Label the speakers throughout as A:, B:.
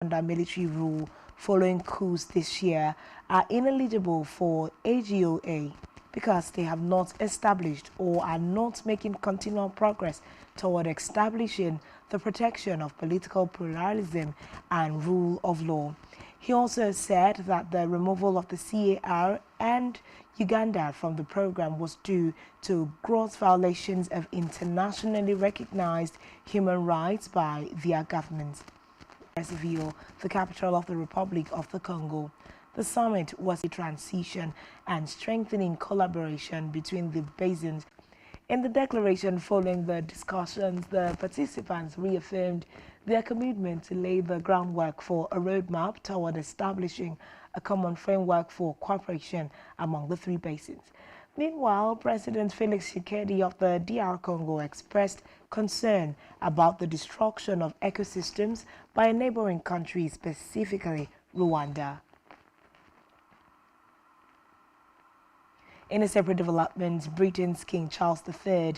A: under military rule following coups this year are ineligible for AGOA because they have not established or are not making continual progress toward establishing the protection of political pluralism and rule of law. He also said that the removal of the CAR and Uganda from the program was due to gross violations of internationally recognized human rights by their governments. Brazzaville, the capital of the Republic of the Congo. The summit was a transition and strengthening collaboration between the basins. In the declaration following the discussions, the participants reaffirmed their commitment to lay the groundwork for a roadmap toward establishing a common framework for cooperation among the three basins. Meanwhile, President Felix Tshisekedi of the DR Congo expressed concern about the destruction of ecosystems by a neighboring country, specifically Rwanda. In a separate development, Britain's King Charles III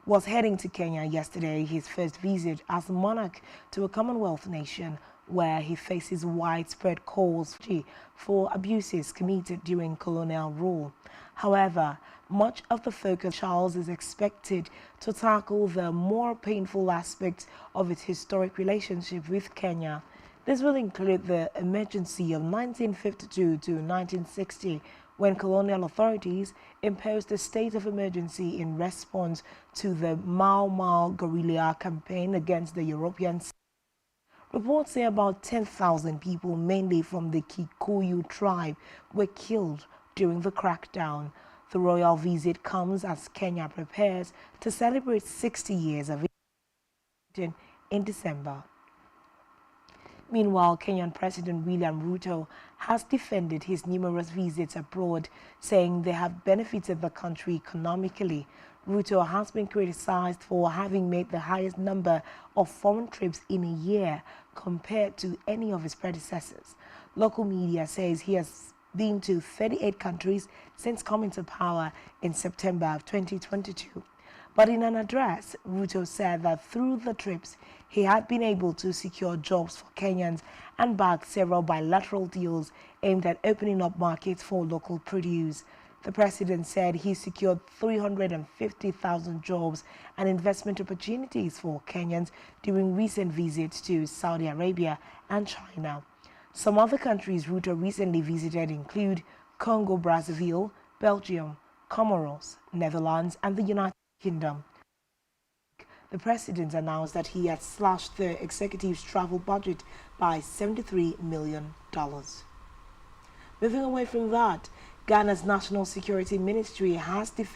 A: was heading to Kenya yesterday, his first visit as monarch to a Commonwealth nation, where he faces widespread calls for abuses committed during colonial rule. However, much of the focus Charles is expected to tackle the more painful aspects of its historic relationship with Kenya. This will include the emergency of 1952 to 1960, when colonial authorities imposed a state of emergency in response to the Mau Mau guerrilla campaign against the Europeans. Reports say about 10,000 people, mainly from the Kikuyu tribe, were killed during the crackdown. The royal visit comes as Kenya prepares to celebrate 60 years of independence in December. Meanwhile, Kenyan President William Ruto has defended his numerous visits abroad, saying they have benefited the country economically. Ruto has been criticized for having made the highest number of foreign trips in a year compared to any of his predecessors. Local media says he has been to 38 countries since coming to power in September of 2022. But in an address, Ruto said that through the trips, he had been able to secure jobs for Kenyans and back several bilateral deals aimed at opening up markets for local produce. The president said he secured 350,000 jobs and investment opportunities for Kenyans during recent visits to Saudi Arabia and China. Some other countries Ruto recently visited include Congo Brazzaville, Belgium, Comoros, Netherlands, and the United Kingdom. The president announced that he had slashed the executive's travel budget by $73 million. Moving away from that, Ghana's National Security Ministry has defended